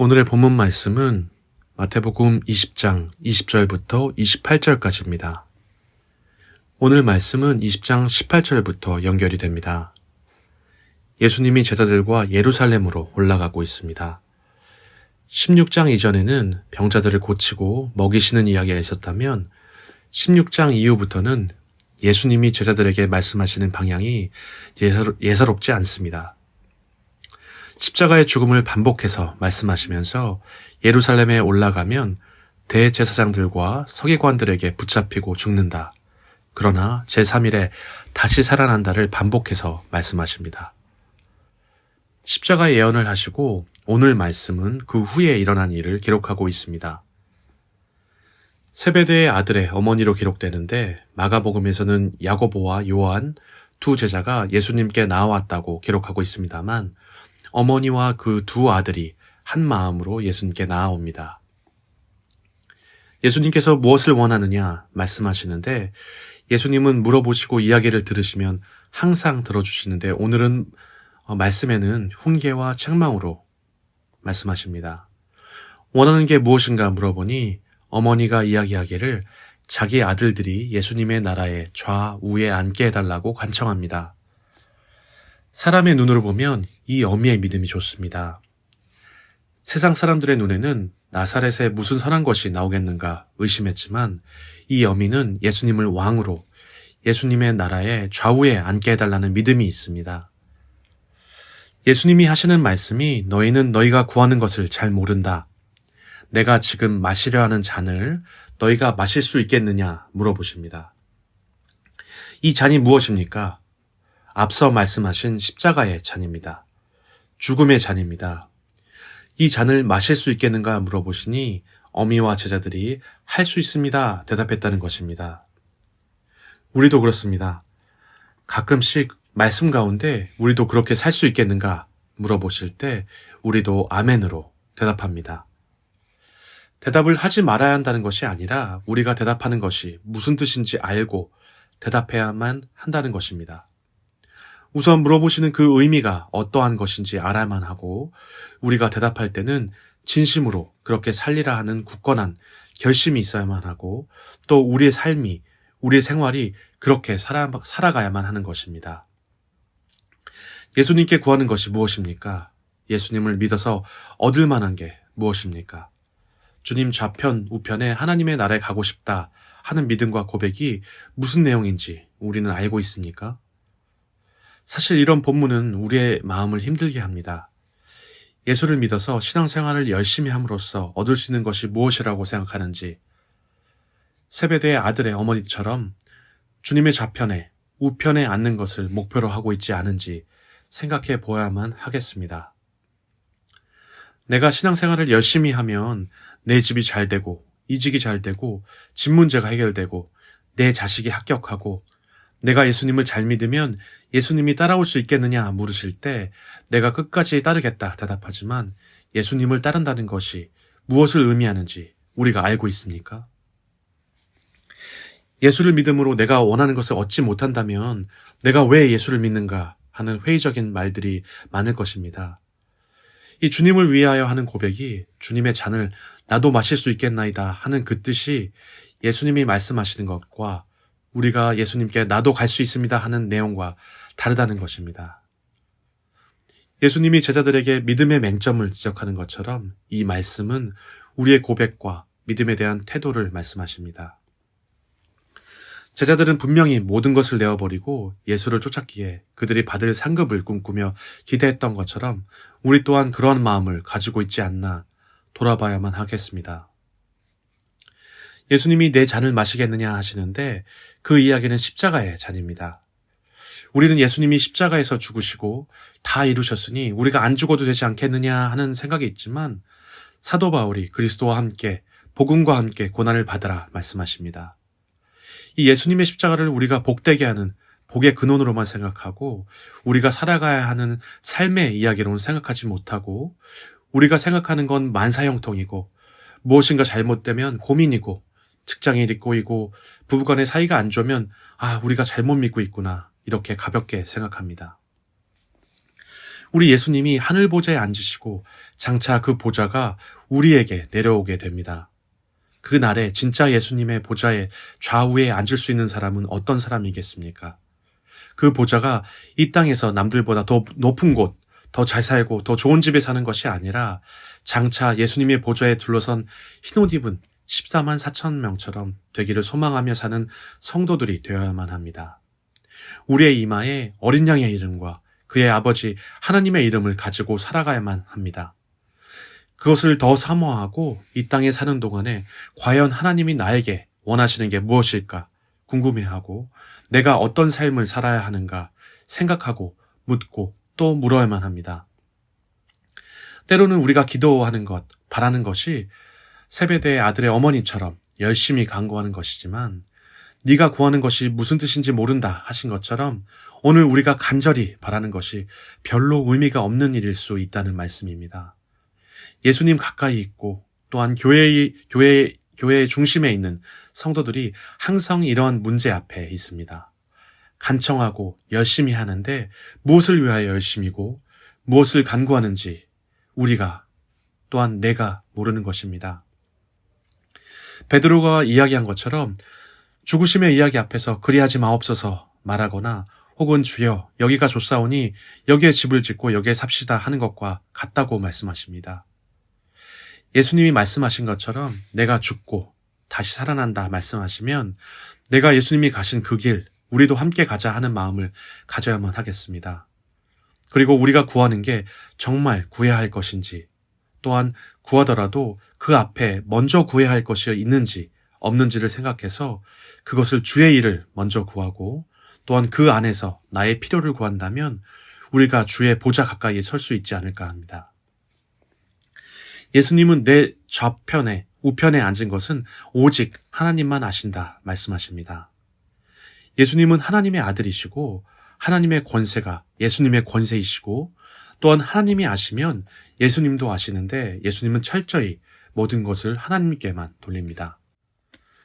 오늘의 본문 말씀은 마태복음 20장 20절부터 28절까지입니다. 오늘 말씀은 20장 18절부터 연결이 됩니다. 예수님이 제자들과 예루살렘으로 올라가고 있습니다. 16장 이전에는 병자들을 고치고 먹이시는 이야기가 있었다면 16장 이후부터는 예수님이 제자들에게 말씀하시는 방향이 예사롭지 않습니다. 십자가의 죽음을 반복해서 말씀하시면서 예루살렘에 올라가면 대제사장들과 서기관들에게 붙잡히고 죽는다. 그러나 제3일에 다시 살아난다를 반복해서 말씀하십니다. 십자가 예언을 하시고 오늘 말씀은 그 후에 일어난 일을 기록하고 있습니다. 세베대의 아들의 어머니로 기록되는데 마가복음에서는 야고보와 요한 두 제자가 예수님께 나아왔다고 기록하고 있습니다만 어머니와 그 두 아들이 한 마음으로 예수님께 나아옵니다. 예수님께서 무엇을 원하느냐 말씀하시는데 예수님은 물어보시고 이야기를 들으시면 항상 들어주시는데 오늘은 말씀에는 훈계와 책망으로 말씀하십니다. 원하는 게 무엇인가 물어보니 어머니가 이야기하기를 자기 아들들이 예수님의 나라의 좌우에 앉게 해달라고 간청합니다. 사람의 눈으로 보면 이 어미의 믿음이 좋습니다. 세상 사람들의 눈에는 나사렛에 무슨 선한 것이 나오겠는가 의심했지만 이 어미는 예수님을 왕으로 예수님의 나라의 좌우에 앉게 해달라는 믿음이 있습니다. 예수님이 하시는 말씀이 너희는 너희가 구하는 것을 잘 모른다. 내가 지금 마시려 하는 잔을 너희가 마실 수 있겠느냐 물어보십니다. 이 잔이 무엇입니까? 앞서 말씀하신 십자가의 잔입니다. 죽음의 잔입니다. 이 잔을 마실 수 있겠는가 물어보시니 어미와 제자들이 할 수 있습니다 대답했다는 것입니다. 우리도 그렇습니다. 가끔씩 말씀 가운데 우리도 그렇게 살 수 있겠는가 물어보실 때 우리도 아멘으로 대답합니다. 대답을 하지 말아야 한다는 것이 아니라 우리가 대답하는 것이 무슨 뜻인지 알고 대답해야만 한다는 것입니다. 우선 물어보시는 그 의미가 어떠한 것인지 알아야만 하고 우리가 대답할 때는 진심으로 그렇게 살리라 하는 굳건한 결심이 있어야만 하고 또 우리의 삶이 우리의 생활이 그렇게 살아가야만 하는 것입니다. 예수님께 구하는 것이 무엇입니까? 예수님을 믿어서 얻을 만한 게 무엇입니까? 주님 좌편 우편에 하나님의 나라에 가고 싶다 하는 믿음과 고백이 무슨 내용인지 우리는 알고 있습니까? 사실 이런 본문은 우리의 마음을 힘들게 합니다. 예수를 믿어서 신앙생활을 열심히 함으로써 얻을 수 있는 것이 무엇이라고 생각하는지 세베대의 아들의 어머니처럼 주님의 좌편에 우편에 앉는 것을 목표로 하고 있지 않은지 생각해 보아야만 하겠습니다. 내가 신앙생활을 열심히 하면 내 집이 잘 되고 이직이 잘 되고 집 문제가 해결되고 내 자식이 합격하고 내가 예수님을 잘 믿으면 예수님이 따라올 수 있겠느냐 물으실 때 내가 끝까지 따르겠다 대답하지만 예수님을 따른다는 것이 무엇을 의미하는지 우리가 알고 있습니까? 예수를 믿음으로 내가 원하는 것을 얻지 못한다면 내가 왜 예수를 믿는가 하는 회의적인 말들이 많을 것입니다. 이 주님을 위하여 하는 고백이 주님의 잔을 나도 마실 수 있겠나이다 하는 그 뜻이 예수님이 말씀하시는 것과 우리가 예수님께 나도 갈 수 있습니다 하는 내용과 다르다는 것입니다. 예수님이 제자들에게 믿음의 맹점을 지적하는 것처럼 이 말씀은 우리의 고백과 믿음에 대한 태도를 말씀하십니다. 제자들은 분명히 모든 것을 내어버리고 예수를 쫓았기에 그들이 받을 상급을 꿈꾸며 기대했던 것처럼 우리 또한 그러한 마음을 가지고 있지 않나 돌아봐야만 하겠습니다. 예수님이 내 잔을 마시겠느냐 하시는데 그 이야기는 십자가의 잔입니다. 우리는 예수님이 십자가에서 죽으시고 다 이루셨으니 우리가 안 죽어도 되지 않겠느냐 하는 생각이 있지만 사도 바울이 그리스도와 함께 복음과 함께 고난을 받으라 말씀하십니다. 이 예수님의 십자가를 우리가 복되게 하는 복의 근원으로만 생각하고 우리가 살아가야 하는 삶의 이야기로는 생각하지 못하고 우리가 생각하는 건 만사형통이고 무엇인가 잘못되면 고민이고 직장에 일이 꼬이고 부부간의 사이가 안 좋으면 우리가 잘못 믿고 있구나 이렇게 가볍게 생각합니다. 우리 예수님이 하늘 보좌에 앉으시고 장차 그 보좌가 우리에게 내려오게 됩니다. 그 날에 진짜 예수님의 보좌에 좌우에 앉을 수 있는 사람은 어떤 사람이겠습니까? 그 보좌가 이 땅에서 남들보다 더 높은 곳, 더 잘 살고 더 좋은 집에 사는 것이 아니라 장차 예수님의 보좌에 둘러선 흰옷 입은 14만 4천 명처럼 되기를 소망하며 사는 성도들이 되어야만 합니다. 우리의 이마에 어린 양의 이름과 그의 아버지 하나님의 이름을 가지고 살아가야만 합니다. 그것을 더 사모하고 이 땅에 사는 동안에 과연 하나님이 나에게 원하시는 게 무엇일까 궁금해하고 내가 어떤 삶을 살아야 하는가 생각하고 묻고 또 물어야만 합니다. 때로는 우리가 기도하는 것, 바라는 것이 세베대의 아들의 어머니처럼 열심히 간구하는 것이지만 네가 구하는 것이 무슨 뜻인지 모른다 하신 것처럼 오늘 우리가 간절히 바라는 것이 별로 의미가 없는 일일 수 있다는 말씀입니다. 예수님 가까이 있고 또한 교회의 중심에 있는 성도들이 항상 이러한 문제 앞에 있습니다. 간청하고 열심히 하는데 무엇을 위하여 열심이고 무엇을 간구하는지 우리가 또한 내가 모르는 것입니다. 베드로가 이야기한 것처럼 죽으심의 이야기 앞에서 그리하지 마옵소서 말하거나 혹은 주여 여기가 좋사오니 여기에 집을 짓고 여기에 삽시다 하는 것과 같다고 말씀하십니다. 예수님이 말씀하신 것처럼 내가 죽고 다시 살아난다 말씀하시면 내가 예수님이 가신 그 길 우리도 함께 가자 하는 마음을 가져야만 하겠습니다. 그리고 우리가 구하는 게 정말 구해야 할 것인지 또한 구하더라도 그 앞에 먼저 구해야 할 것이 있는지 없는지를 생각해서 그것을 주의 일을 먼저 구하고 또한 그 안에서 나의 필요를 구한다면 우리가 주의 보좌 가까이에 설 수 있지 않을까 합니다. 예수님은 내 좌편에 우편에 앉은 것은 오직 하나님만 아신다 말씀하십니다. 예수님은 하나님의 아들이시고 하나님의 권세가 예수님의 권세이시고 또한 하나님이 아시면 예수님도 아시는데 예수님은 철저히 모든 것을 하나님께만 돌립니다.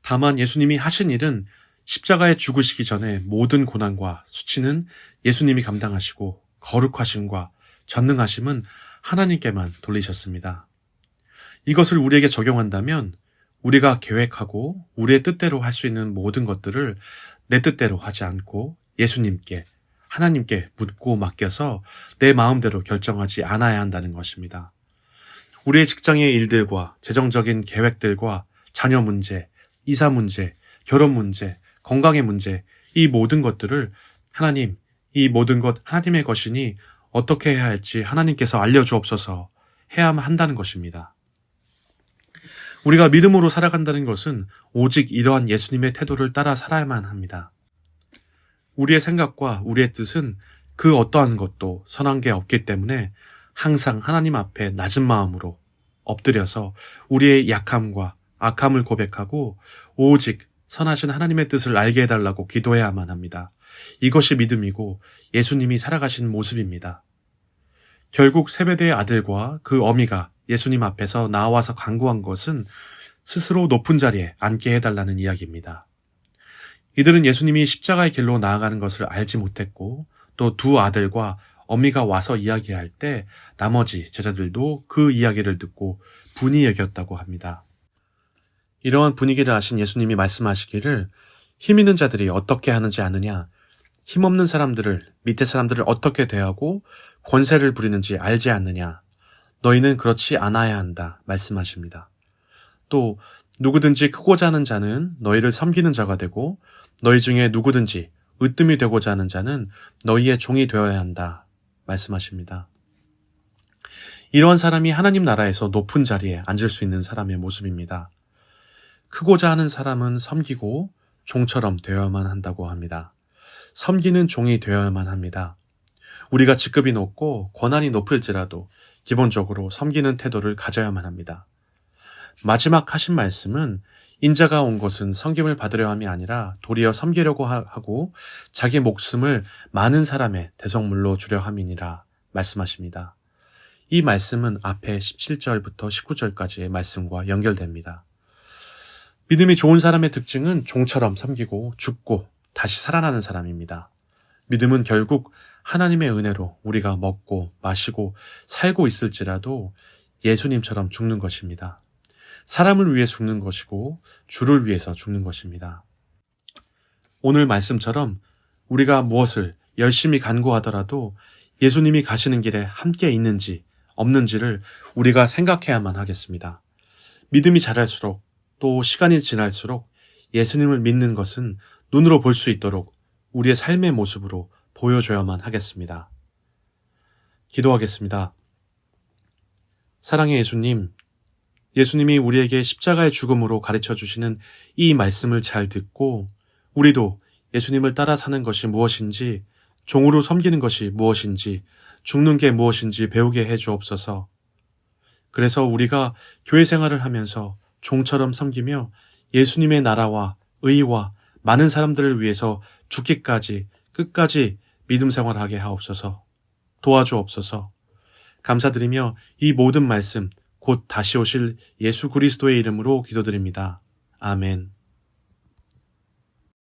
다만 예수님이 하신 일은 십자가에 죽으시기 전에 모든 고난과 수치는 예수님이 감당하시고 거룩하심과 전능하심은 하나님께만 돌리셨습니다. 이것을 우리에게 적용한다면 우리가 계획하고 우리의 뜻대로 할 수 있는 모든 것들을 내 뜻대로 하지 않고 예수님께 하나님께 묻고 맡겨서 내 마음대로 결정하지 않아야 한다는 것입니다. 우리의 직장의 일들과 재정적인 계획들과 자녀 문제, 이사 문제, 결혼 문제, 건강의 문제 이 모든 것들을 하나님, 이 모든 것 하나님의 것이니 어떻게 해야 할지 하나님께서 알려주옵소서 해야만 한다는 것입니다. 우리가 믿음으로 살아간다는 것은 오직 이러한 예수님의 태도를 따라 살아야만 합니다. 우리의 생각과 우리의 뜻은 그 어떠한 것도 선한 게 없기 때문에 항상 하나님 앞에 낮은 마음으로 엎드려서 우리의 약함과 악함을 고백하고 오직 선하신 하나님의 뜻을 알게 해달라고 기도해야만 합니다. 이것이 믿음이고 예수님이 살아가신 모습입니다. 결국 세베대의 아들과 그 어미가 예수님 앞에서 나와서 간구한 것은 스스로 높은 자리에 앉게 해달라는 이야기입니다. 이들은 예수님이 십자가의 길로 나아가는 것을 알지 못했고 또 두 아들과 어미가 와서 이야기할 때 나머지 제자들도 그 이야기를 듣고 분이 여겼다고 합니다. 이러한 분위기를 아신 예수님이 말씀하시기를 힘 있는 자들이 어떻게 하는지 아느냐, 힘없는 사람들을 밑에 사람들을 어떻게 대하고 권세를 부리는지 알지 않느냐, 너희는 그렇지 않아야 한다 말씀하십니다. 또 누구든지 크고자 하는 자는 너희를 섬기는 자가 되고 너희 중에 누구든지 으뜸이 되고자 하는 자는 너희의 종이 되어야 한다 말씀하십니다. 이러한 사람이 하나님 나라에서 높은 자리에 앉을 수 있는 사람의 모습입니다. 크고자 하는 사람은 섬기고 종처럼 되어야만 한다고 합니다. 섬기는 종이 되어야만 합니다. 우리가 직급이 높고 권한이 높을지라도 기본적으로 섬기는 태도를 가져야만 합니다. 마지막 하신 말씀은 인자가 온 것은 섬김을 받으려 함이 아니라 도리어 섬기려고 하고 자기 목숨을 많은 사람의 대속물로 주려 함이니라 말씀하십니다. 이 말씀은 앞에 17절부터 19절까지의 말씀과 연결됩니다. 믿음이 좋은 사람의 특징은 종처럼 섬기고 죽고 다시 살아나는 사람입니다. 믿음은 결국 하나님의 은혜로 우리가 먹고 마시고 살고 있을지라도 예수님처럼 죽는 것입니다. 사람을 위해 죽는 것이고 주를 위해서 죽는 것입니다. 오늘 말씀처럼 우리가 무엇을 열심히 간구하더라도 예수님이 가시는 길에 함께 있는지 없는지를 우리가 생각해야만 하겠습니다. 믿음이 자랄수록 또 시간이 지날수록 예수님을 믿는 것은 눈으로 볼 수 있도록 우리의 삶의 모습으로 보여줘야만 하겠습니다. 기도하겠습니다. 사랑의 예수님, 예수님이 우리에게 십자가의 죽음으로 가르쳐 주시는 이 말씀을 잘 듣고 우리도 예수님을 따라 사는 것이 무엇인지, 종으로 섬기는 것이 무엇인지, 죽는 게 무엇인지 배우게 해 주옵소서. 그래서 우리가 교회 생활을 하면서 종처럼 섬기며 예수님의 나라와 의와 많은 사람들을 위해서 죽기까지 끝까지 믿음 생활하게 하옵소서. 도와주옵소서. 감사드리며 이 모든 말씀 곧 다시 오실 예수 그리스도의 이름으로 기도드립니다. 아멘.